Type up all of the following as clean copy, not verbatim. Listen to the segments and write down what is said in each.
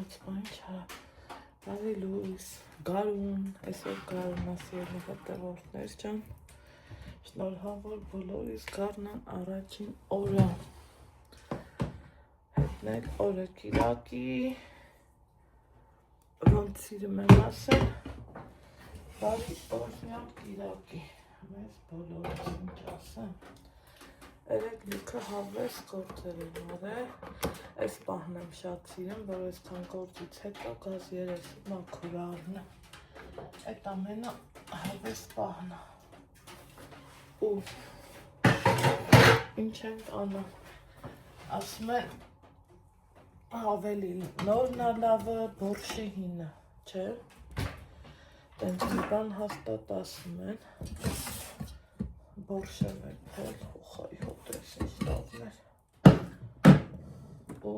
բան չա։ Բարի լույս, գարուն, այսօր գարուն ասիելի հետևորդներ ջան։ Շնորհավոր բոլորիս գարնան առաջին օրը։ Հետնել օրը կիրակի, ոնց սիրում եմ ասել, բարի օրհնյալ կիրակի, մեզ բոլորս ինչ ասեմ։ Երեք լիքը հավես գործեր եմ արել, այս պահն եմ շատ սիրում, որ այսքան գործից հետո գազ երեսի մաքուր առնեմ։ Այդ ամենը հավես պահն է։ Ու ինչ ենք անում, ասում են ավելի նորն է լավը, բորշի հինը, չէ։ Տենց մի բան հաստատ ասում են, բորշ եմ էպել, ուխայի հոտես ինչ տավներ, ու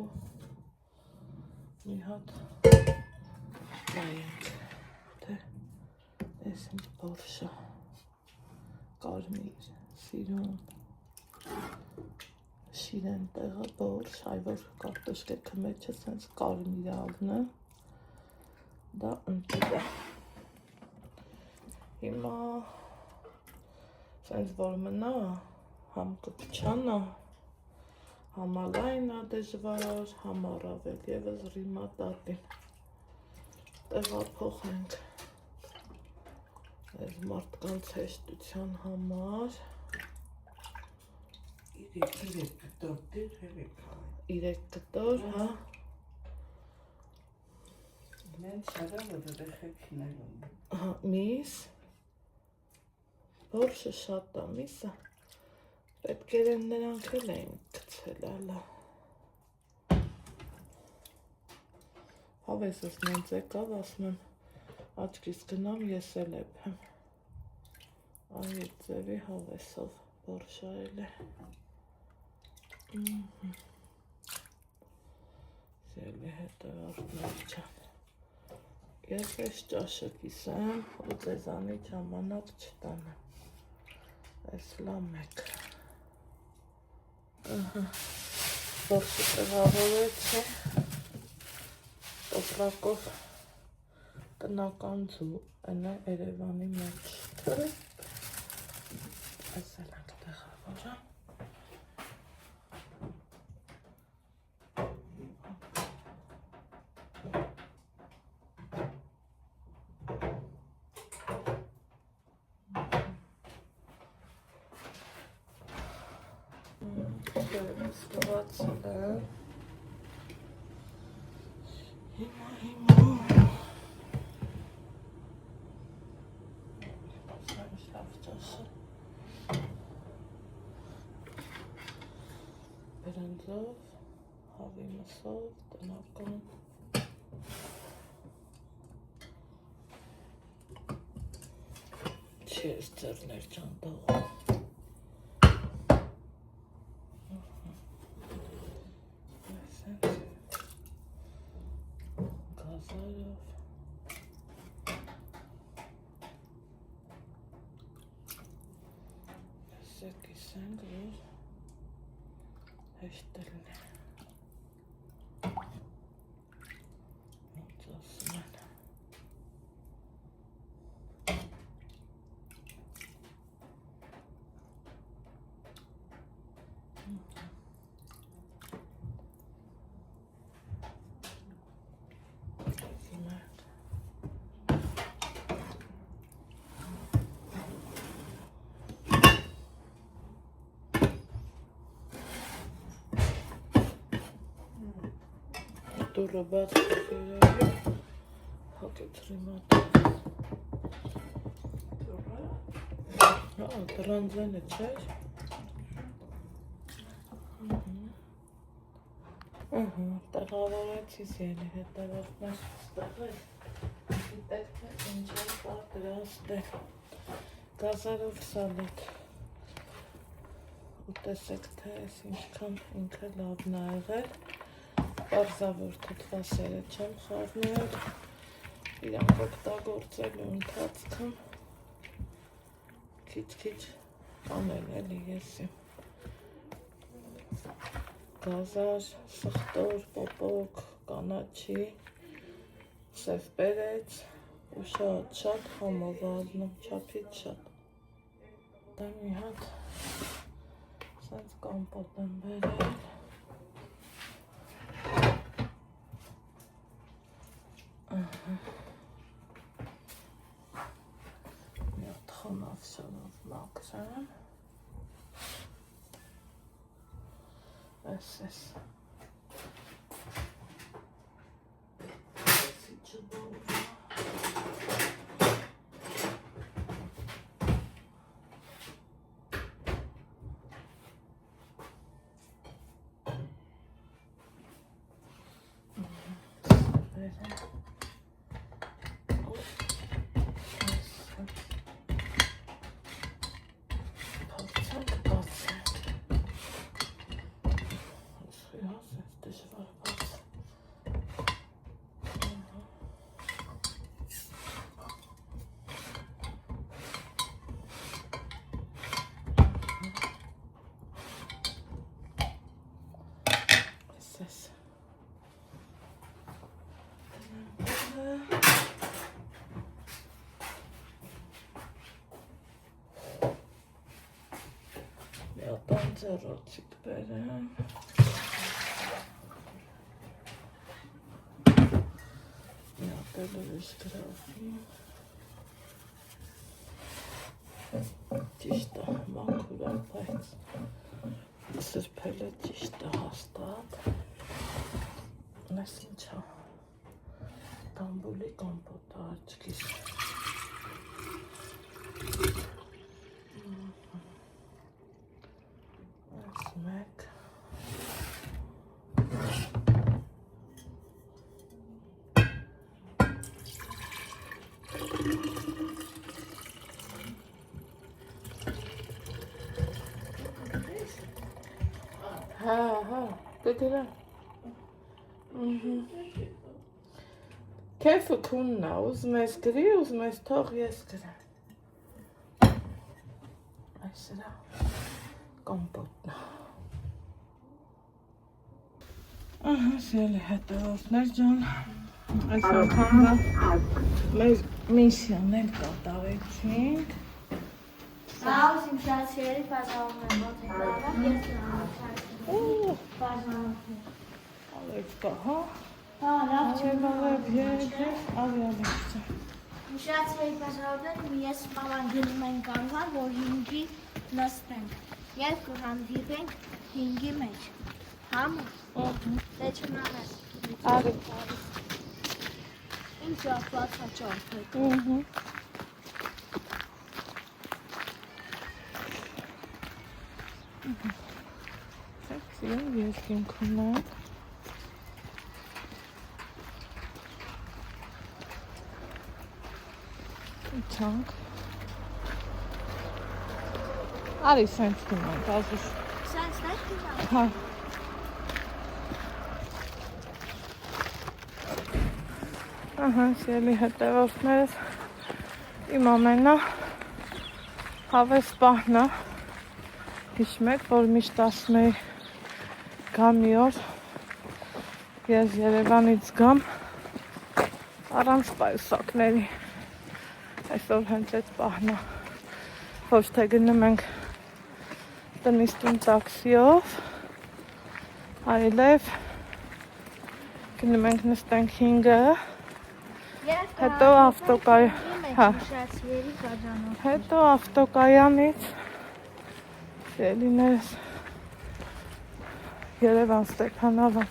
մի հատ նայենք, թե ես ինչ բորշը, կարմիր, սիրուն, շիրեն տեղը բորշ, այ որ կարտոշկեքը մեջը սենց կարմիր ալնը, դա ընտիր է, հիմա սենց որ մնա, համ կպչանա, համալայն է դժվար, համ առավել եվս ռիմատատին, տեղափոխենք այս մարդկանց հեշտության համար, 3 կտոր դեր 3 կտոր, հա, Մենք շարավ որ երեխեքին էլ ունեն, միս, բորշը շատ է, միսը, պետք երեն նրանք էլ էին կցել ալա, հավեսս նենց եկավ, ասում եմ, աչքիս գնամ, ես էլ էպեմ, այդ ձևի հավեսով բորշայել է, զելի հետևորդներ չան, ես ես ճաշը կիսեմ, ու ձեզանի ժամանակ չտանեմ, այս լամեք, բորշը տեղավորեցի, տոպրակով տնական ձու, ընը Երևանի մեջ, այս էլ ենք տեղավորը, սկվացել է, հիմա, ասնայիշ լավ ճաշը, բրնձով, հավի մսով, տնական, չի ես ձերներ ճան տողում, գազարով, այսը կիսենք, որ հեշտ լինի, ոնց ասում են, դուրը բաց կերավի, հակետ ռիմատ, դրանձենը չեր, տեղավորեցի զելի հետևորդներ, ստեղել, գիտեք թե ինչ են պատրաստել, գազարով սալատ, ու տեսեք թե ես ինչքան ինքը լավն է եղել, պարզավոր թթվասերը չեմ խառնել, իրանք օգտագործելու ընթացքում քիչ-քիչ անել էլի եսի, գազար, սխտոր, պոպոկ, կանաչի, Սև բերեց ու շատ համով ազնում, չափից շատ։ Դա մի հատ սենց կամպոտ եմ բերել։ Մի հատ խոնավ շանով մաքրեմ։ Ես։ Ձեռոցիկ բերեմ։ Մի հատ էլ ուրիշ գրավի։ Ճիշտ է, մաքուր է, բայց սրբել է ճիշտ է հաստատ։ Այս ինչ է, տամբուլի կամպոտ է աչքիս։ Հա, դեդերա։ Քեֆը քունն է, ուզում ես գրի, ուզում ես թող ես գրեմ։ Այս սրա կամպոտն է։ Ահա, սիրելի հետևորդներ ջան, այս անգամը մեր միսիան էլ կատարեցինք։ Սաղ սիմշացիերի պաշարում եմ, ոտ է կարավ, ես Ու, պաշարում ալեվ կա, հա։ Հա, լավ չէ, Ալեվ եկ, ավիալեվ չէ։ Սիմշացիերի պաշարում ես մաման գնում ենք անվան, որ հինգի նստենք, երբ կհանդիպենք հինգի մեջ, համը, դե չնանես, Արի։ ինձ ատված հաճարդ հետ։ Սեքսի, ես կինքում եմ։ Իչանք։ Արի սենց դիմենք, ազուշ։ Սենց նետ դիմակ։ Հա։ Ահա, սիրելի հետևորդներս, իմ ամենա հավես պահն է, հիշում եք, որ միշտ ասում էի գամ մի օր, ես Երևանից գամ առանց պայուսակների, այսօր հենց այդ պահն է, ոչ թե գնում ենք տնից տուն տաքսիով, այլև գնում ենք նստենք 5-ը, հետո հետո ավտոկայանից Սիրելիներս Երևան Ստեփանավան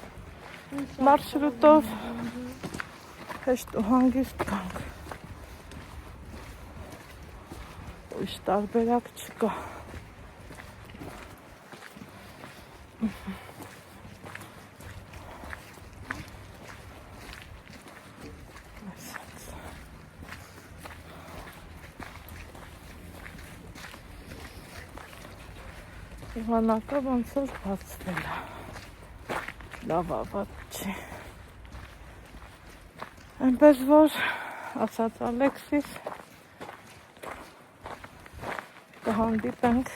մարշրուտով հեշտ ու հանգիստ գանք։ Ուրիշ տարբերակ չկա։ Եղանակը ոնց որ բացվել է, լավ ավատ չի։ Այնպես որ, ասաց Ալեքսիս, կհանդիպենք,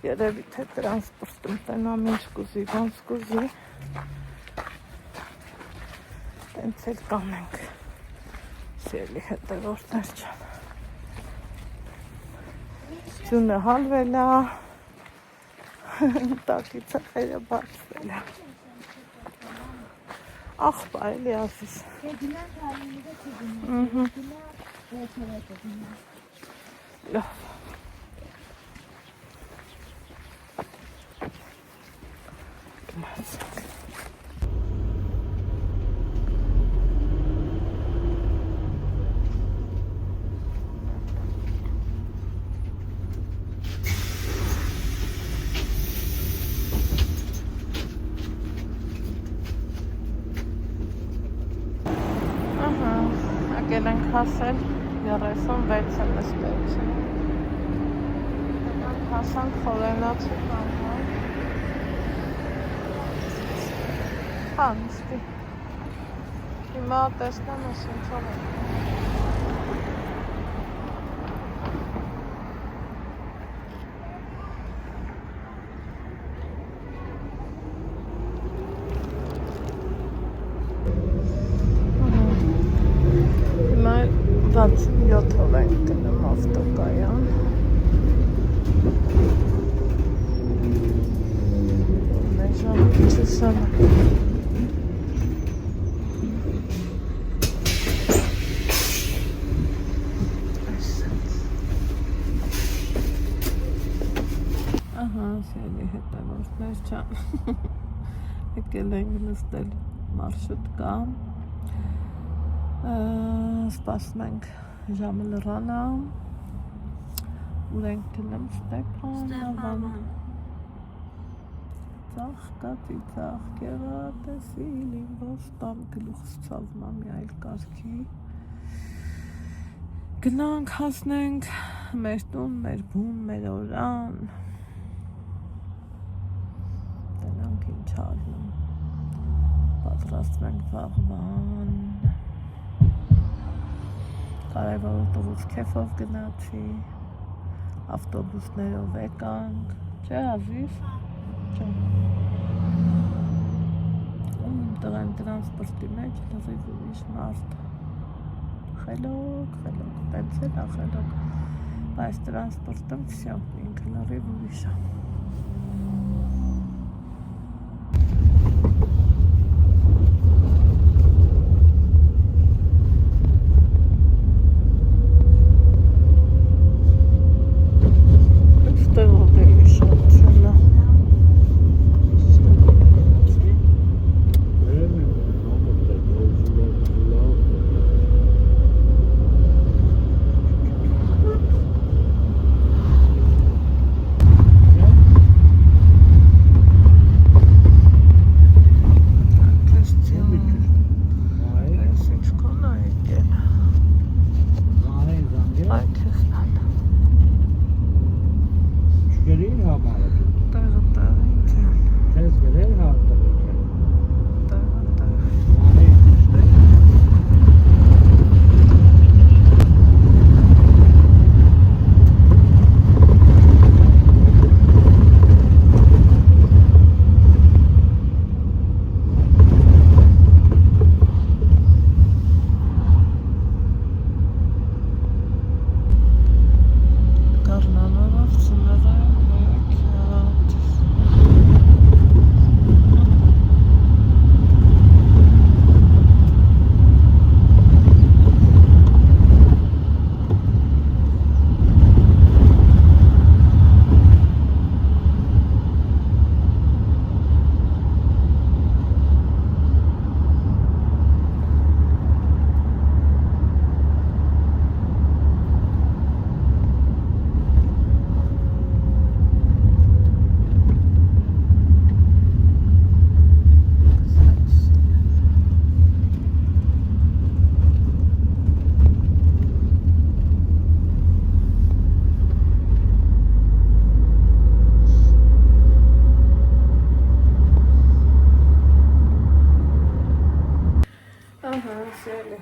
երևի թե տրանսպորտում տենամ ինչ կուզի, ոնց կուզի, Հենց էլ կանենք սիրելի հետևորդներ չան Ձյունը հալվել է տակից խերը բացվել է աղբա էլի ասիս լավ գնացինք եկել ենք հասել 36-ը նստեցին հասանք խորենացի կանհան հա նստի հիմա տեսնեմ ես ինչով ենք հիմա 67-ով ենք գնում ավտոկայան Չուսանը ահա սիրելի հետևորդներ չան եկել ենք նստել մարշրուտկա սպասում ենք ժամը լռանա ուր ենք գնում Ստեփանավան ծաղկա գեղատեսիլ իմ ոստամ գլուխս ցավում է մի այլ կարգի գնանք հասնենք մեր տուն, մեր բուն, մեր օրան տնանք ինչ ալնում պատրաստում ենք վաղվան կարևորը տուրուց քեֆով գնացի ավտոբուսներով եկանք չէ ազիզ տղան տրանսպորտի մեջ լրիվ ուրիշ մարդ խելոք տենց էլ խելոք բայց տրանսպորտում վсё ինքը լրիվ ուրիշ է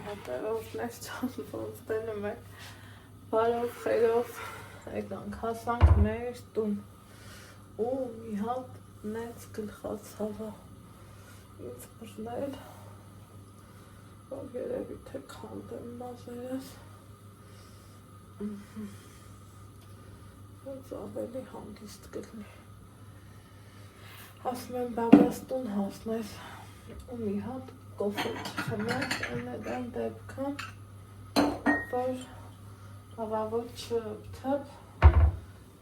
հետևորդներ չանվոստելում եք բարով խերով եկանք հասանք մեր տուն ու մի հատ նենց գլխացավա ինձ բրնել որ երևի թե քանդեմ մազերս, ոնց ավելի հանգիստ կլինի։ Ասում եմ բաբաս տուն հասնես ու մի հատ կոֆե չխմես, այնედան դեպքում, որ հավավոր չթып,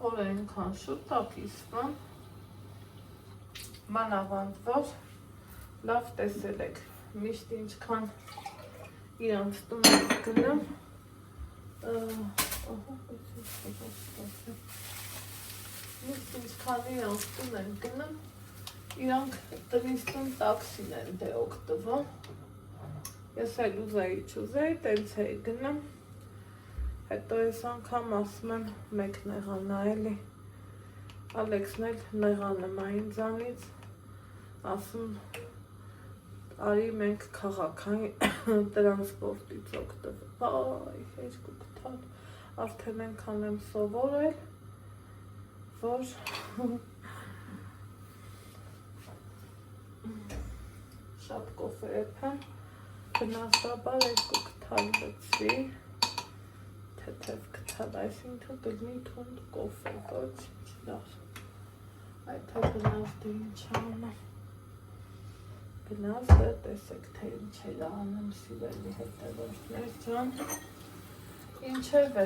որ այնքան շուտ ապիսվան, մանավանդ որ լավ տեսել եք, միշտ ինչքան իրանց տուն եք գնում, միշտ ինչքան իրանց տուն են գնում, իրանք տնից տուն տաքսին են դե օգտվում, ես էլ ուզեի չուզեի, տենց էի գնում, հետո ես անգամ ասում եմ մեկ նեղանա էլի, Ալեքսն էլ նեղանում է ինձանից, ասում արի մենք քաղաքային տրանսպորտից օգտվենք, այ երկու կթալ, արդեն ենքան եմ սովորել, որ շատ կոֆե եփեմ, բնաստաբար երկու կթալ լծվի, թեթև կթալ, այսինքն կլինի թունդ կոֆե, ոչ լավ, այդ բնազդը ինչ անեմ, բնազդը տեսեք թե ինչ էր անում սիրելի հետևորդներ ջան, ինչև է,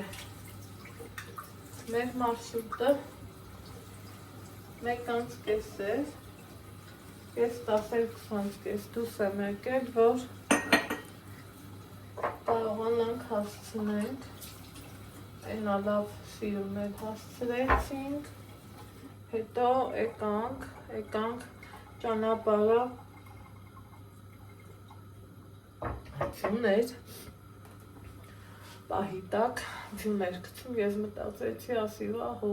մեր մարշրուտը 1:30 էր, ես 12:20 դուրս եմ եկել, որ կարողանանք հասցնենք, այնա լավ սիրուներ հասցրեցինք, հետո եկանք ճանապարհը ձյուն էր, պահի տակ ձյուն էր գցում, ես մտածեցի, ասի վահո,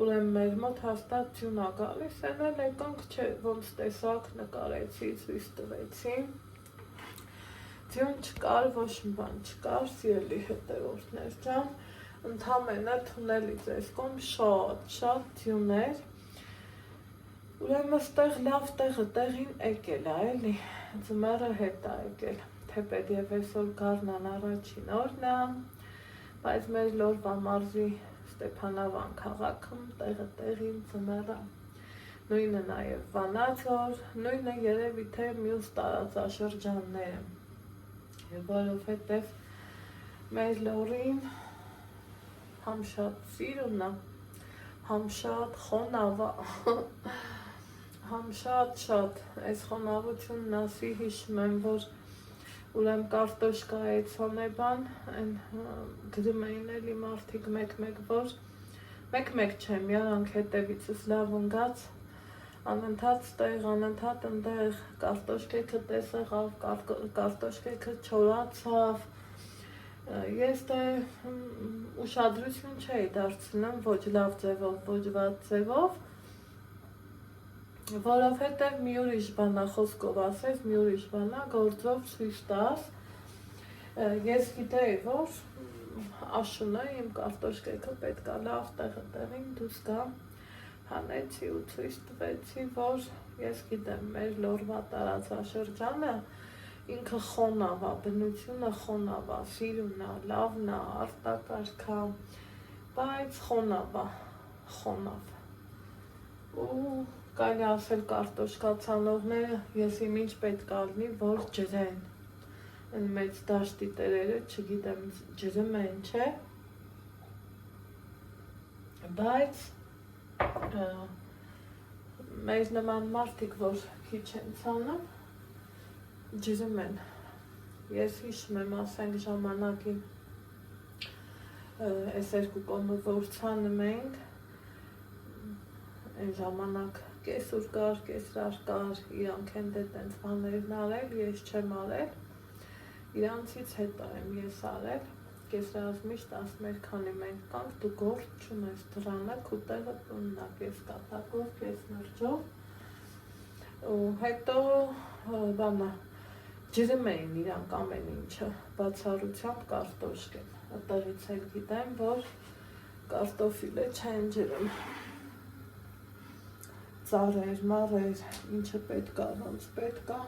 ուրեմն մեր մոտ հաստատ ձյուն ա գալիս, են էլ եկանք չէ, ոնց տեսակ նկարեցի, ցույց տվեցի, ձյուն չկար, ոչ մի բան չկար, սիրելի հետևորդներ ջան, ընդամենը թունելից այս կողմ շատ ձյուն էր, ուրեմն ստեղ լավ տեղին եկել ա, էլի, ձմեռը հետ ա եկել, թեպետև այսօր գարնան առաջին օրն ա, բայց մեր Լորվա մարզի Ստեփանավան քաղաքում տեղին ձմեռ ա, նույնը նաև Վանաձոր, նույնը երևի թե մյուս տարածաշրջանները, որովհետև մեր Լորին համ շատ սիրուն ա, համ շատ խոնավ ա, համ շատ, այս խոնավությունն ասի հիշում եմ, որ ուրեմ կարտոշկայից հոնեբան, են գրում էին էլի մարդիկ մեկ-մեկ, որ մեկ-մեկ չեմ, յանք հետևիցս լավ ընգաց, անընդհատ ստեղ, անընդհատ ընդեղ, կարտոշկեքը տեսեղավ, կարտոշկեքը չորացավ, ես դե ուշադրություն չէի դարձնում, ոչ լավ ձևով, ոչ վատ ձևով, որովհետև մի ուրիշ բանա խոսքով ասես, մի ուրիշ բանա գործով ցույց տաս, ես գիտեի, որ աշունը իմ կարտոշկեքը պետք է լավ տեղին դուրս գա, հանեցի ու ցույց տվեցի, որ ես գիտեմ, մեր Լորվա տարածաշրջանը ինքը խոնավ ա, բնությունը խոնավ ա, սիրուն ա, լավն ա, արտակարգ ա, բայց խոնավ ա, խոնավ ու կարելի ասել կարտոշկա ցանողները ես իմ ինչ պետք ա լինի, որ ջրեն, են մեծ դաշտի տերերը, չգիտեմ, ջրում են, չէ, բայց մեր նման մարդիկ, որ քիչ են ցանում, ջրում են, ես հիշում եմ, ասենք ժամանակին, այս երկու կողմը որ ցանում ենք, այն ժամանակ կեսուր կար, կեսրար կար, իրանք են դե տենց բաներն արել, ես չեմ արել, իրանցից հետո եմ ես արել, կեսրարս միշտ ասում էր, քանի մենք կանք, դու գործ չունես դրանը, քու տեղը տունն ա, կես կատակով, կես մրջով, ու հետո բանա, ջրում էին իրանք ամեն ինչը, բացառությամբ կարտոշկեն, այդտեղից էլ գիտեմ, որ կարտոֆիլը չեն ջրում, ծառեր, մարեր, ինչը պետք ա, ոնց պետք ա,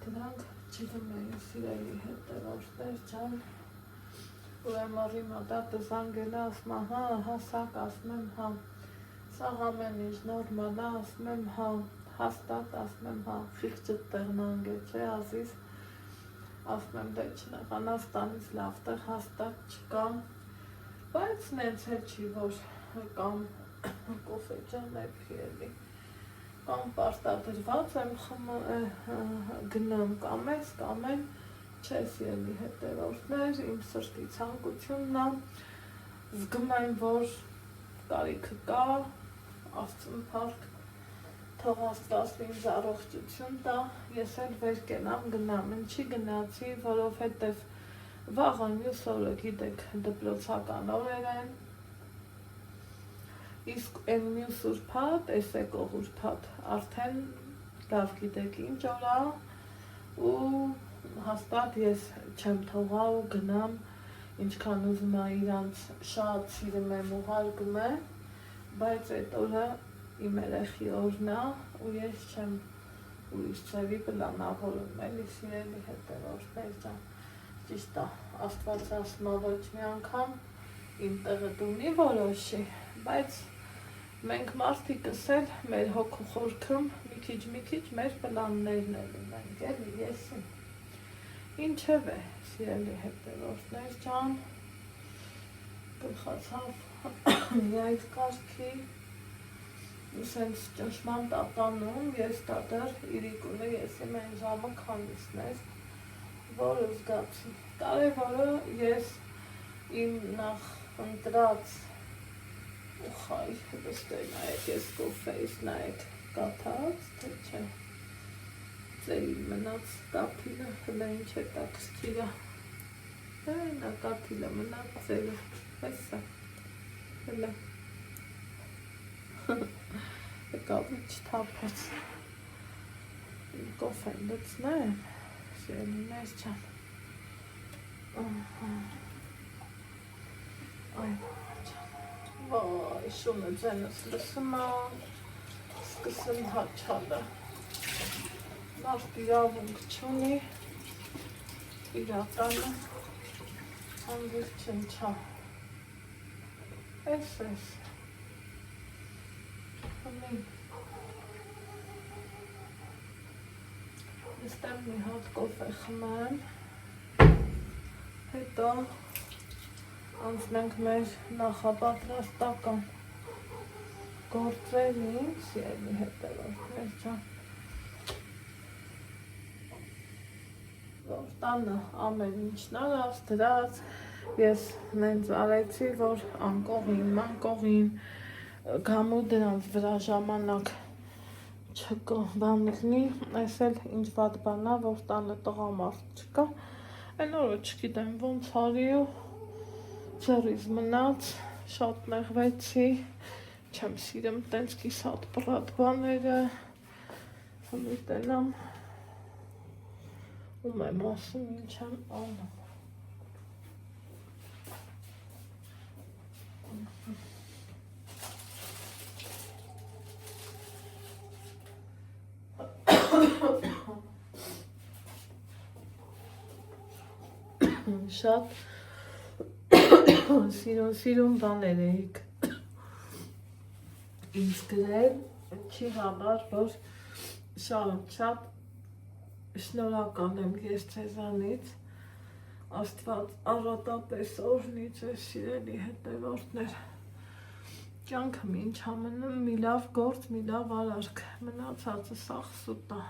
դրանք Չգում էին սիրելի հետևորդներ ջան, ուրեմն իմադատը զանգել է, ասում է, հա, հասակ, ասում եմ, հա, սա ամեն ինչ նորմալ է, ասում եմ, հա, հաստատ, ասում եմ, հա, խիղճը տեղն անգել չէ, ազիզ, ասում եմ, դե Չնեղանաստանից լավ տեղ հաստատ չկա, բայց նենց էլ չի, որ կամ կոֆե ջան է պիելի, կամ պարտադրված եմ գնում, կամ էլ չես ելի հետևորդներ, իմ սրտի ցանկությունն է, զգում եմ, որ կարիքը կա, Աստծուն փառք, թող Աստված ինձ առողջություն տա, ես էլ վեր կենամ գնամ, ինչի գնացի, որովհետև վաղը մյուս օրը գիտեք դպրոցական օրեր են, իսկ այն մյուս ուրբաթ, այս եկող ուրբաթ, արդեն լավ գիտեք ինչ օր է ու հաստատ ես չեմ թողա ու գնամ, ինչքան ուզում է իրանց շատ սիրում եմ ուղարկում եմ, բայց այդ օրը իմ երեխի օրն է ու ես չեմ ուրիշ ձևի պլանավորում, էլի սիրելի հետևորդներ ջան, ճիշտ է, Աստված ասում է ոչ մի անգամ իմ տեղը դունի որոշի, բայց մենք մարդիկս էլ մեր հոգու խորքում մի քիչ մեր պլաններն էլ ունենք, էլի եսին, ինչև է, սիրելի հետևորդներ ջան, գլխացավ այդ կարգի, սենց ճնշման տատանում, ես տատար իրիկունը եսիմ այն ժամը քանիսն էր, որը զգացի, կարևորը ես իմ նախ ընտրած ուխայ, վստե նայեք ես կոֆեիս նայեք կաթած, թե չէ, ծերին մնաց կաթիլը, հլը ինչ է տաքսքիրա, նա կաթիլը մնաց ծերը, հեսա, հլը, կավի չթապեց, կոֆեն լծնեմ, սիրելիներ չան, այ, Վայ, շունը ձենս լսում է, սկսում հաչալը, մարդ իրավունք չունի, իրականը, հանդիր չնչա, ես, հմին, եստեղ մի հատ կոֆե խմեմ, հետո անցնենք մեր նախապատրաստական գործերին, սիրելի հետևորդներ ջան, որ տանը ամեն ինչն արած, դրած, ես նենց արեցի, որ անկողին, մանկողին, գամու դրանց վրա ժամանակ չկողբանլնի, այս էլ ինչ վատ բանա, որ տանը տղամարդ չկա, այն օրը չգիտեմ ոնց արի ու ձեռիզ մնաց, շատ նեղվեցի, չեմ սիրում տենց կիսատ պռատ բաները, հմի տենամ, ում եմ ասում, ինչ եմ անում։ Շատ սիրուն բաներ էիք ինձ գրել, չի համար, որ շատ շնորհակալ եմ ես ձեզանից, Աստված առատապես օրհնի ձեզ սիրելի հետևորդներ, կյանքը ինչ ամնում, մի լավ գործ, մի լավ արարք, մնացածը սաղ սուտ է,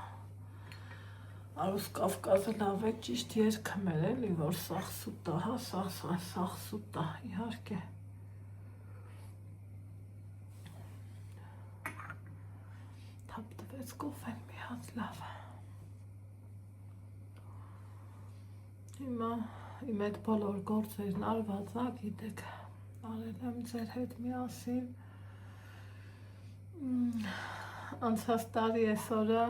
Արուս Կավկազը լավ է ճիշտ երգում էր էլի, որ սաղ սուտ է, հա, սաղ սուտ է, իհարկե, թապ տվեց կոֆեն մի հատ լավ, հիմա իմ այդ բոլոր գործերն արված է, գիտեք, արել եմ ձեր հետ միասին, անցած տարի այս օրը,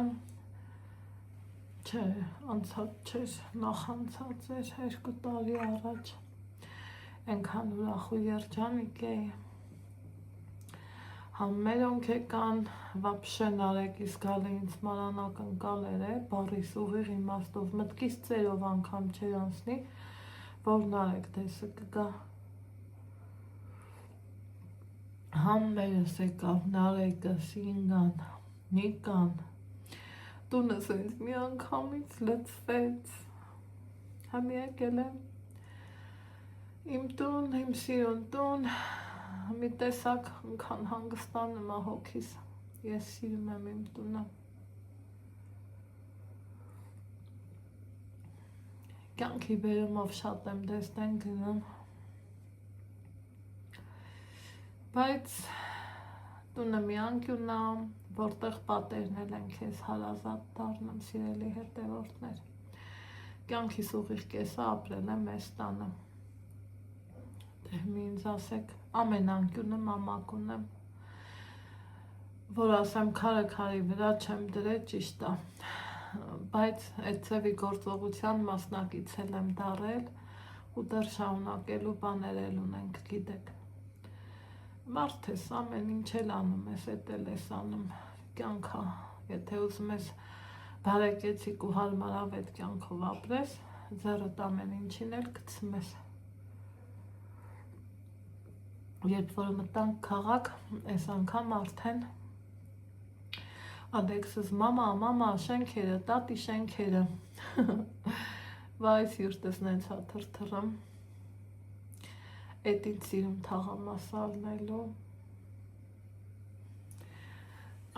չէ, անցած չէր, նախանցած էր 2 տարի առաջ, այնքան ուրախ ու երջանիկ էի, Մերոնք եկան, վապշե Նարեկիս գալը ինձ մանան ակնկալեր է, բարիս ուղիղ իմաստով, մտքից ծերով անգամ չեր անցնի, որ Նարեկ տեսը կգա։ Մերս եկավ, Նարեկը, Սինգան, Նիկան, տունս ինձ մի անգամից լծվեց, համ եկել եմ, իմ տուն, իմ սիրուն տուն, մի տեսակ ընքան հանգստանում է հոգիս, ես սիրում եմ իմ տունը։ Կյանքի բերումով շատ եմ դեսնեն գնում, բայց տունը մի անկյունն է, որտեղ պատերն են քեզ հարազատ դառնում, սիրելի հետևորդներ։ Կյանքիս ուղիղ կեսը ապրել եմ այս տանը։ Դե մի ինձ ասեք, ամեն անկյունը մամակուն եմ, որ ասեմ քարը քարի վրա չեմ դրել, ճիշտ է, բայց այդ ծևի գործողության մասնակից եմ դառել ու դեռ շարունակելու բաներ էլ ունենք, գիտեք։ Մարդ ես, ամեն ինչ էլ անում ես, էդ էլ ես անում, կյանքա, եթե ուզում ես բարեկեցիկ ու հարմարավետ կյանքով ապրես, ձեռդ ամեն ինչին էլ գցում ես։ Երբ որ մտանք քաղաք, այս անգամ արդեն Ալեքսս մամա, շենքերը, տատի շենքերը, վայ սիրտս նենց հա թրթռում, էդ ինձ սիրում թաղամասալնելու,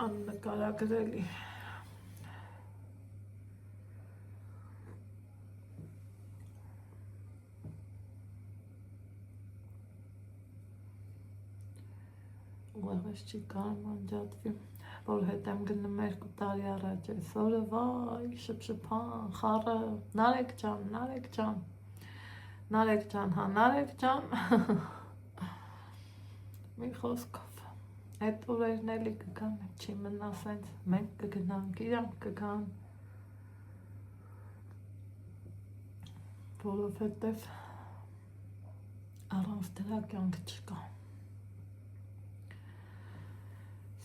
աննկարագրելի։ Ուղեղս չի կարում անջատվի, որ հետ եմ գնում 2 տարի առաջ այսօրը, վայ, շփշփան, խառը, Նարեկ ջան, հա, Նարեկ ջան, մի խոսքով, այդ օրերն էլի կգան, չի մնա սենց, մենք կգնանք, իրանք կգան, որովհետև առանց դրա կյանք չկա։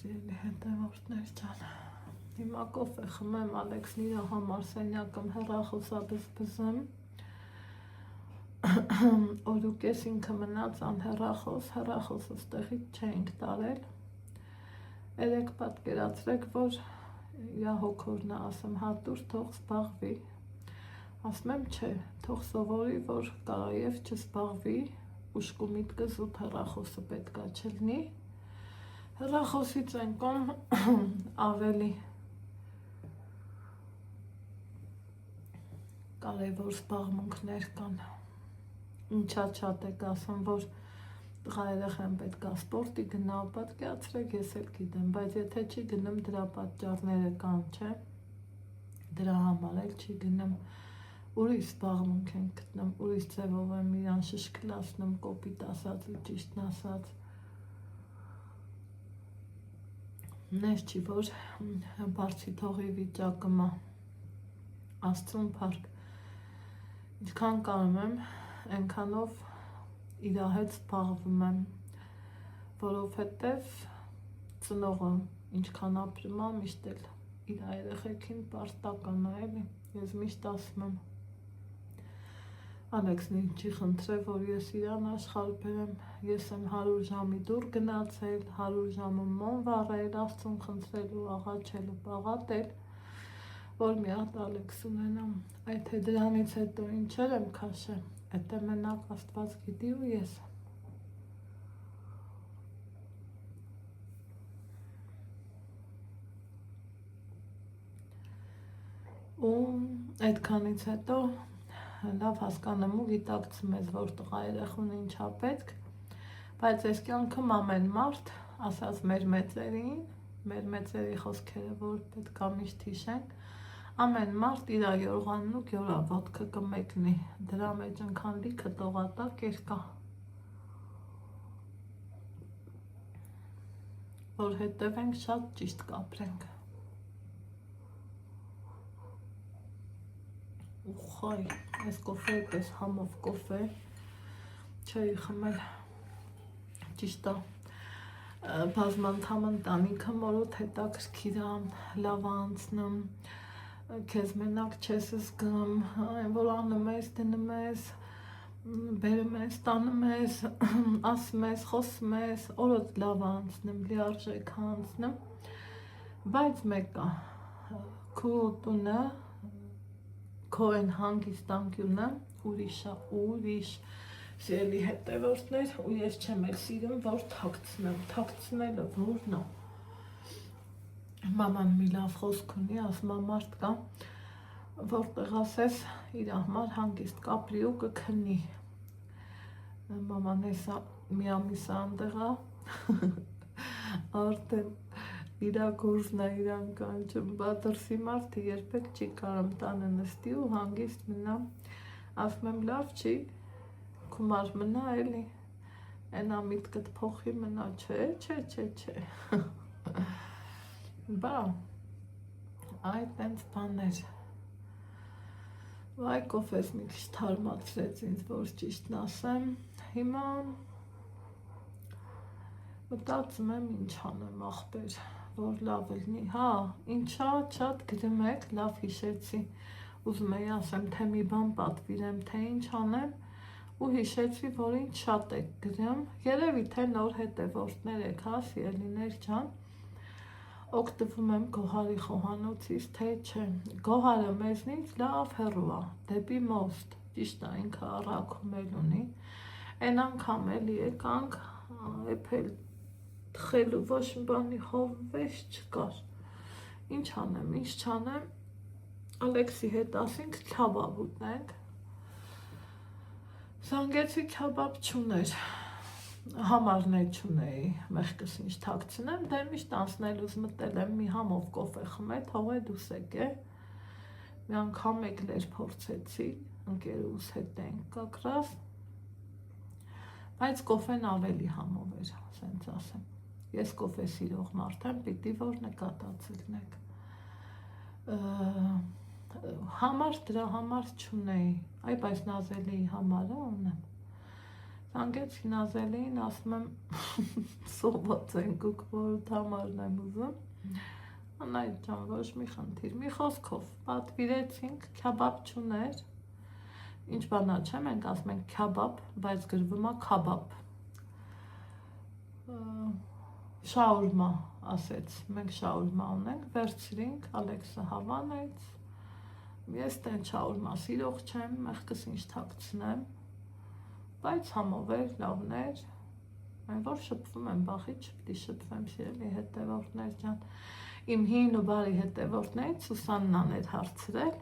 Սիրելի հետևորդներ ջան, հիմա կոֆե խմեմ, Ալեքսն իր համար սենյակում հեռախոսաբզբզում, օր ու կես ինքը մնաց անհեռախոս, հեռախոսը ստեղից չէինք տարել, երեք պատկերացրեք, որ իրա հոգորն է ասում, հատուր թող զբաղվի, ասում եմ չէ, թող սովորի, որ կարայև չզբաղվի, ուշկու միտքը զուտ հեռախոսը պետքա չլինի, հեռախոսից են կոմ ավելի կարևոր զբաղմունքներ կան, ինչա շատ եք ասում, որ տղա երեխան պետքա սպորտի գնա, պատկերացրեք ես էլ գիտեմ, բայց եթե չի գնում դրա պատճառները կան, չէ, դրա համար էլ չի գնում, ուրիշ զբաղմունք են գտնում, ուրիշ ձևով եմ իրան շշկլացնում, կոպիտ ասած ու ճիշտն ասած, Նես չի, որ բարձի թողի վիճակը մա աստծուն փառք, ինչքան կարում եմ, ենքանով իրա հետ զբաղվում եմ, որովհետև ծնողը ինչքան ապրում է, միշտ էլ իրա երեխեքին պարտական է, էլի, ես միշտ ասում եմ, Ալեքսն ինչի խնդրե, որ ես իրան աշխարհ բերեմ, ես եմ 100 ժամի դուր գնացել, 100 ժամը մոմ վառել, Աստծուն խնդրելու, աղաչելու, պաղատել, որ մի հատ Ալեքս ունենամ, այդ է դրանից հետո ինչեր եմ քաշել, այդ է մենակ Աստված գիտի ու ես։ Ու այդքանից հետո լավ հասկանում ու գիտակցում ես, որ տղա երեխուն ինչա պետք, բայց այս կյանքում ամեն մարդ, ասած մեր մեծերի խոսքերը, որ պետքա միշտ հիշենք, ամեն մարդ իրա յորղանն ու գյորա ոտքը կմեկնի, դրա մեջ ընքան լիքը տողատակ կա, որ հետևենք շատ ճիշտ կապրենք։ Ուխայ, այս կոֆեը պես համով կոֆե, չէի խմել, ճիշտ է, բազմանդամ ընտանիքը մորոդ հետաքրքիր է, լավ անցնում, քեզ մենակ չես զգում, այն որ անում ես, դնում ես, բերում ես, տանում ես, ասում ես, խոսում ես, օրոդ լավ անցնում, լիարժեք անցնում, բայց մեկ է, քո տունը, քո այն հանգիստ անկյունը ուրիշ է, ուրիշ սիրելի հետևորդներ, ու ես չեմ էլ սիրում, որ թաքցնեմ, թաքցնելը որն է։ Մաման մի լավ խոսք ունի, ասում է մարդ կա, որտեղ ասես իր համար հանգիստ կապրի ու կքնի։ Մաման հեսա մի ամիս այնտեղ է, արդեն իրա գործն է իրան կանչում, բա դրսի մարդը երբեք չի կարում տանը նստի ու հանգիստ մնա, ասում եմ լավ չի, քումար մնա էլի, այնա միտքդ փոխի մնա, չէ, բա, այդ տենց բաներ, վայ կոֆես մի քիչ թարմացրեց ինձ, որ ճիշտն ասեմ, հիմա մտածում եմ ինչ անեմ ախպեր, որ լավ լինի, հա, ինչա շատ գրում եք, լավ հիշեցի, ուզում էի ասեմ, թե մի բան պատվիրեմ, թե ինչ անեմ, ու հիշեցի, որ ինչ շատ եք գրում, երևի թե նոր հետևորդներ եք, հա, սիրելիներ ջան, օգտվում եմ Գոհարի խոհանոցից, թե չէ, Գոհարը մեզնից լավ հեռու է, դեպի Մոստ, ճիշտ է, ինքը առաքում էլ ունի, այն անգամ էլի եկանք, էփել թխելու ոչ մի բանի հովվես չկար, ինչ անեմ, ինչ չանեմ, Ալեքսի հետ ասինք քյաբաբ ուտնենք, զանգեցի քյաբաբ չուներ, համարներ չունեի, մեղքս ինչ թաքցնեմ, դե միշտ անցնելուց մտել եմ մի համով կոֆե խմե, թողե դուս եկե, մի անգամ եկլեր փորձեցի, ընկերուս հետ ենք կակրած, բայց կոֆեն ավելի համով էր, ասենց ասեմ, ես կոֆե սիրող մարդ եմ, պիտի որ նկատած ելնեք, համար դրա համար չունեի, այ բայց Նազելիի համարը ունեմ, զանգեցի Նազելիին, ասում եմ սոված ենք ուք, որ համարն եմ ուզում, անայդ ջան, ոչ մի խնդիր, մի խոսքով, պատվիրեցինք, քյաբաբ չուներ, ինչ բանա չէ, մենք ասում ենք քյաբաբ, բայց գրվում է քաբաբ, շաուրմա ասեց, մենք շաուրմա ունենք, վերցրինք, Ալեքսը հավանեց, ես տեն շաուրմա սիրող չեմ, մեղքս ինչ թաքցնեմ, բայց համով էր, լավներ, այն որ շփվում եմ, բախի չպիտի շփվեմ, սիրելի հետևորդներ ջան, իմ հին ու բարի հետևորդներից Սուսաննան էր հարցրել,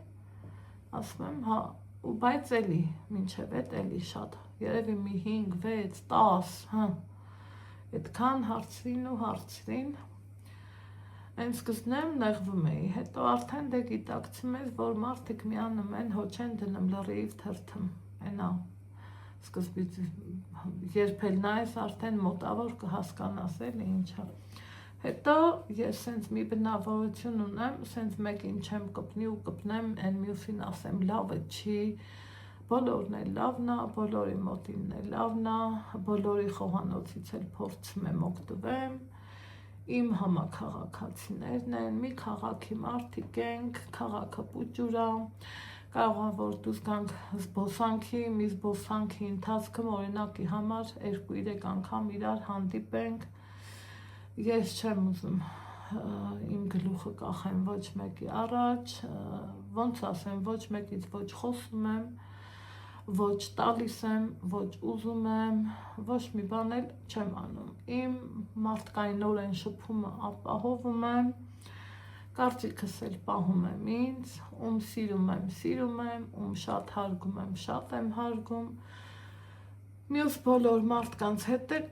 ասում եմ, հա, ու բայց էլի, մինչև էդ էլի շատ, երևի մի 5, 6, 10, հա, այդքան հարցրին, այն սկզբնեմ նեղվում էի, հետո արդեն դե գիտակցում ես, որ մարդիկ միանում են, հոչ են դնում լրիվ թրթում, այնա, սկզբից երբել նայես արդեն մոտավոր կհասկանաս էլի ինչա, հետո ես սենց մի բնավորություն ունեմ, սենց մեկին չեմ կպնի ու կպնեմ, այն մյուսին ասեմ լավը չի, բոլորն էլ լավն է, բոլորի մոտինն էլ լավն է, բոլորի խոհանոցից էլ փորձում եմ օգտվեմ, իմ համաքաղաքացիներն են, մի քաղաքի մարդիկ ենք, քաղաքը պուճուր է, կարող է որ դուս գանք զբոսանքի, մի զբոսանքի ընթացքում օրինակի համար 2-3 անգամ իրար հանդիպենք, ես չեմ ուզում իմ գլուխը կախեմ ոչ մեկի առաջ, ոնց ասեմ, ոչ մեկից ոչ խոսում եմ, ոչ տալիս եմ, ոչ ուզում եմ, ոչ մի բան էլ չեմ անում, իմ մարդկայնորեն շփումը ապահովում եմ, կարծիքս էլ պահում եմ ինձ, ում սիրում եմ, ում շատ հարգում եմ, շատ եմ հարգում, մյուս բոլոր մարդկանց հետ էլ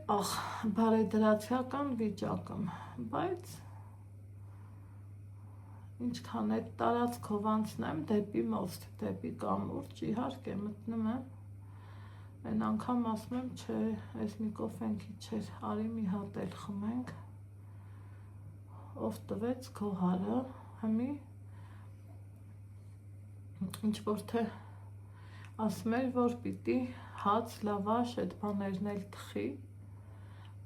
բարեդրացիական վիճակ եմ, բայց ինչքան այդ տարածքով անցնեմ դեպի Մոստ, դեպի կամուրջ, իհարկե մտնում եմ, այն անգամ ասում եմ, չէ, այս մի կոֆենքի չէր, արի մի հատ էլ խմենք, ով տվեց Գոհարը, հմի, ինչ որ թե ասում էր, որ պիտի հաց, լավաշ, այդ բաներն էլ թխի,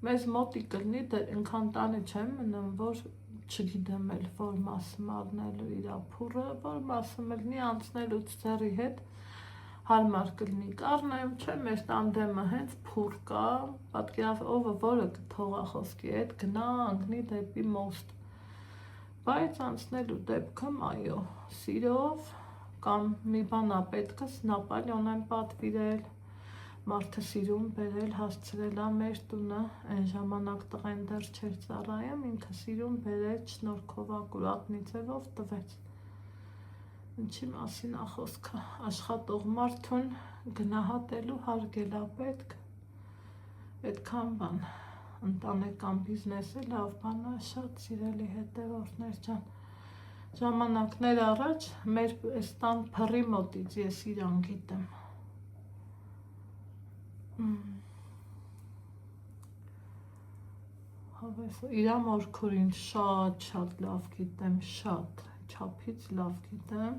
մեզ մոտի կլինի, դե ինքան տանը չեմ մնում, որ չգիտեմ էլ, որ մասը մալնելու իրա փուրը, որ մասը մլնի անցնելուց ձեռի հետ հարմար կլինի կառնեմ, չէ, մեր տանդեմը հենց փուր կա, պատկերավ ովը որը կթողա խոսքի հետ, գնա անգնի դեպի մոստ, բայց անցնելու դեպքում, այո, սիրով, կամ մի բանա պետքս Նապոլեոն եմ պատվիրել, մարդը սիրում բերել, հասցրել է մեր տունը, այն ժամանակ տղեն դեռ չէր ծառայում, ինքը սիրում բերեց, շնորհքով ակուրատնի ձևով տվեց։ Ինչի մասին է խոսքը, աշխատող մարդուն գնահատելու հարգելա պետք, այդքան բան, ընտանեկան բիզնեսը լավ բան է, շատ սիրելի հետևորդներ ջան, ժամանակներ առաջ մեր այս տան փռի մոտից ես իրան գիտեմ։ Իրա մորքուրին շատ լավ գիտեմ, շատ չափից լավ գիտեմ,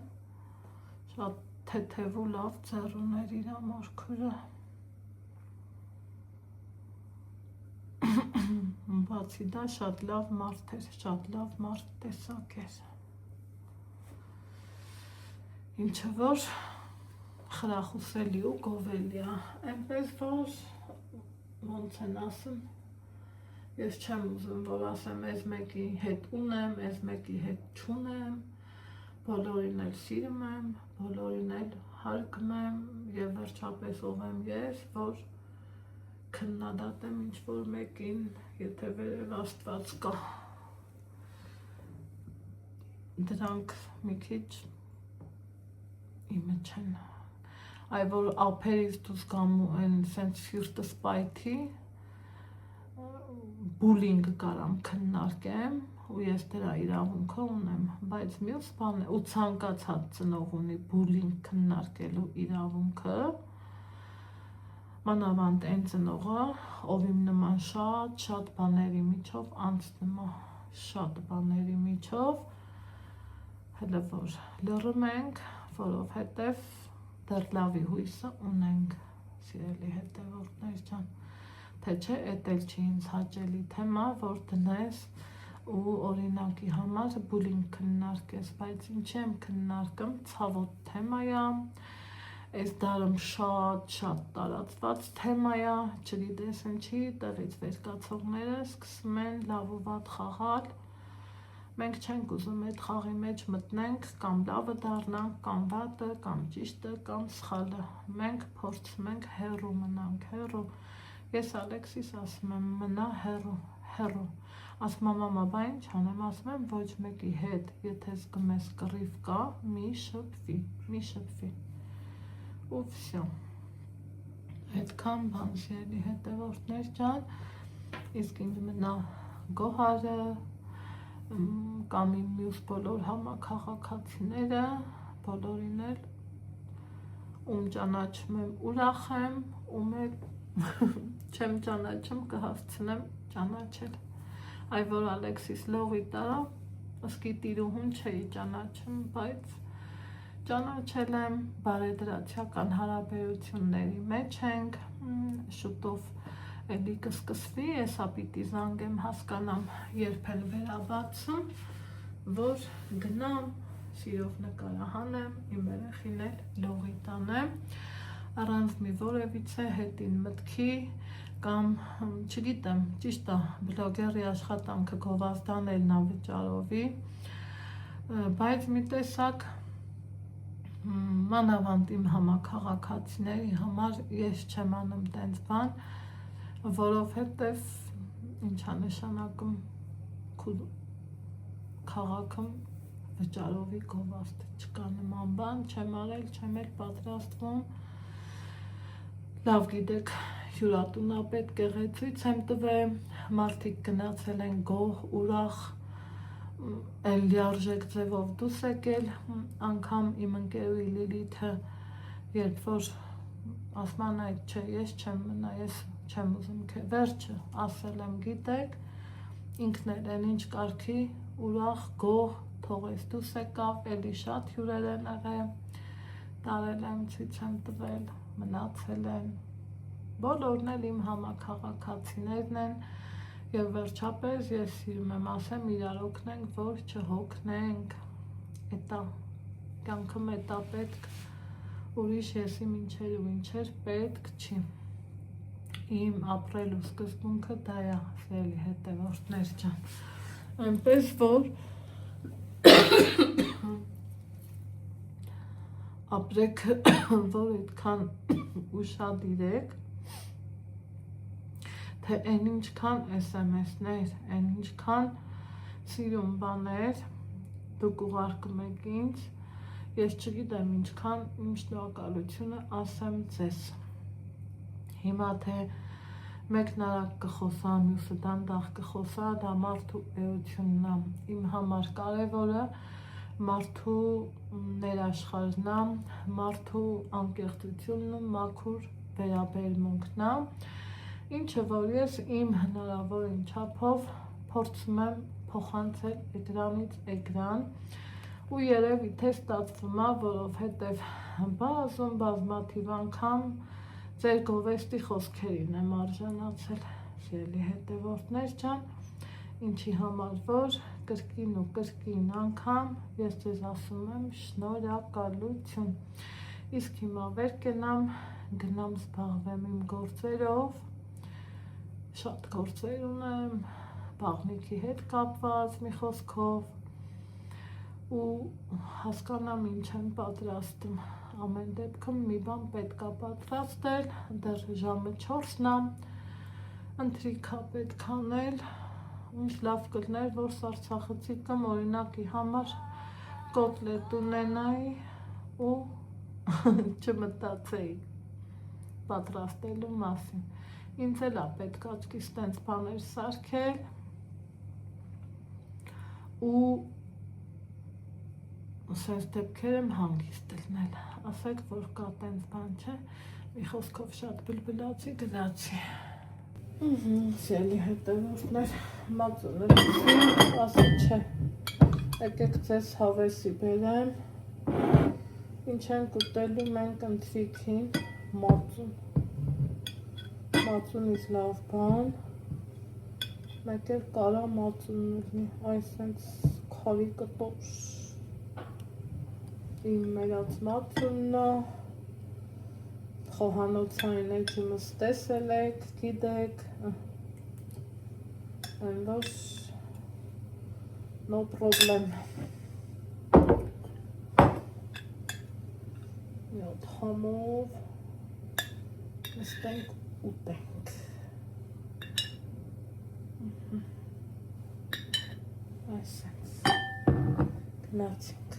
շատ թեթև ու լավ ձեռուներ իրա մորքուրը։ Բացի դա շատ լավ մարդ էր, շատ լավ մարդ տեսակ էր։ Ինչը որ խրախուսելի ու գովելի է, այնպես որ ոնց են ասում, ես չեմ ուզում, որ ասեմ, ես մեկի հետ ունեմ, ես մեկի հետ չունեմ, բոլորին էլ սիրում եմ, բոլորին էլ հարգում եմ և վերջապես ով եմ ես, որ քննադատեմ ինչ-որ մեկին, եթե վերև Աստված կա։ Դրանք մի քիչ իմը չեն, այ որ ափերից դուրս գամ ու այն սենց սիրտս պայթի, բուլինգ կարամ քննարկեմ ու ես դրա իրավունքը ունեմ, բայց մյուս բան է ու ցանկացած ծնող ունի բուլինգ քննարկելու իրավունքը, մանավանդ այն ծնողը, ով իմ նման շատ բաների միջով անցնում է, շատ բաների միջով, հələ որ լռում ենք, որովհետև դեռ լավի հույսը ունենք, սիրելի հետևորդներ ջան, թե չէ էդ էլ չի ինձ հաճելի թեմա, որ դնես ու օրինակի համար բուլինգ քննարկես, բայց ինչի եմ քննարկում, ցավոտ թեմա է, այս դարում շատ տարածված թեմա է, չգիտես ինչի, տեղից վեր կացողները սկսում են լավ ու վատ խաղալ, մենք չենք ուզում այդ խաղի մեջ մտնենք, կամ լավը դառնանք, կամ վատը, կամ ճիշտը, կամ սխալը, մենք փորձում ենք հեռու մնանք, հեռու, ես Ալեքսիս ասում եմ, մնա հեռու, ասում եմ մամա, բա ինչ անեմ, ասում եմ ոչ մեկի հետ, եթե զգում ես կռիվ կա, մի շփվի, ու վсё, այդքան բան սիրելի հետևորդներ ջան, իսկ ինձ մնա Գոհարը, կամ իմ մյուս բոլոր համաքաղաքացիները, բոլորին էլ, ում ճանաչում եմ ուրախ եմ, ում էլ չեմ ճանաչում կհասցնեմ ճանաչել, այ որ Ալեքսիս լողի տարա, ըսկի տիրուհուն չէի ճանաչում, բայց ճանաչել եմ, բարեդրացիական հարաբերությունների մեջ ենք, շուտով էլի կսկսվի, եսա պիտի զանգեմ հասկանամ երբ են վերաբացում, որ գնամ, սիրով նկարահանեմ, իմ երեխին էլ լողի տանեմ, առանց մի որևիցե հետին մտքի, կամ չգիտեմ, ճիշտ է, բլոգերի աշխատանքը գովազդանելն է վճարովի, բայց մի տեսակ մանավանդ իմ համաքաղաքացիների համար ես չեմ անում տենց բան, որովհետև ինչա նշանակում քաղաքում վճարովի գովազդ չկա նման բան, չեմ արել, չեմ էլ պատրաստվում, լավ գիտեք, հյուրատունապետ գեղեցույց եմ տվել, մարդիկ գնացել են գոհ, ուրախ, էլ լիարժեք ձևով դուրս եկել, անգամ իմ ընկերուհի Լիլիթը, երբ որ ասման այդ չէ, ես չեմ մնա, ես չեմ ուզում վերջը, ասել եմ գիտեք, ինքն էլ են ինչ կարգի, ուրախ, գոհ, թողեց դուրս եկավ, էլի շատ հյուրեր են եղել, տարել եմ, ցույց եմ տվել, մնացել են, Բոլորն էլ իմ համաքաղաքացիներն են եւ վերջապես ես սիրում եմ ասեմ իրար օգնենք, որ չհոգնենք։ Էտա կյանքը մետա պետք, ուրիշ եսի ինչեր պետք չի։ Իմ ապրելու սկզբունքը դա է, սիրելի հետևորդներ ջան։ Այնպես որ ապրեք, որ այդքան ուշադիր եք, թե այն ինչքան SMS-ներ, այն ինչքան սիրուն բաներ դուք ուղարկում եք ինձ, ես չգիտեմ ինչքան իմ շնորհակալությունը ասեմ ձեզ։ Հիմա թե մեկն արագ կխոսա, մյուսը դանդաղ կխոսա, դա մարդու էությունն է։ Իմ համար կարևորը մարդու ներաշխարհն է, մարդու անկեղծությունն ու մաքուր վերաբերմունքն է, ինչը որ ես իմ հնարավորին չափով փորձում եմ փոխանցել էկրանից էկրան ու երևի թե ստացվում է, որովհետև բազմաթիվ անգամ ձեր գովեստի խոսքերին եմ արժանացել, սիրելի հետևորդներ ջան, ինչի համար որ կրկին ու կրկին անգամ ես ձեզ ասում եմ շնորհակալություն։ Իսկ հիմա վեր կենամ, գնամ զբաղվեմ իմ գործերով, շատ գործեր ունեմ, բաղնիքի հետ կապված մի խոսքով ու հասկանամ ինչ եմ պատրաստում։ Ամեն դեպքում մի բան պետք է պատրաստել, դեռ ժամը 4-ն է, ընթրիք է պետք անել, ինչ լավ կլներ, որ սարցախցիկը օրինակի համար կոտլետ ունենայի ու չմտածեի պատրաստելու մասին։ Ինձ էլ է պետք աչքիս տենց բաներ սարքել ու սենց դեպքեր եմ հանգիստ լնել, ասեք, որ կա տենց բան չէ, մի խոսքով շատ բլբլացի գնացի։ Սիրելի հետևորդներ, մածունը ասի չէ, եկեք ձեզ հավեսի բերեմ, ինչ ենք ուտելու մենք ընթրիքին, մածուն, մածունից լավ բան, մեկ էլ կարա մածուն լինի, այս սենց քարի կտոր, իմ մերած մածունն է, խոհանոցային էջումս տեսել եք, գիտեք, այն որ no problem։ Միոտ համով նստենք ուտենք։ Այսենց, գնացինք։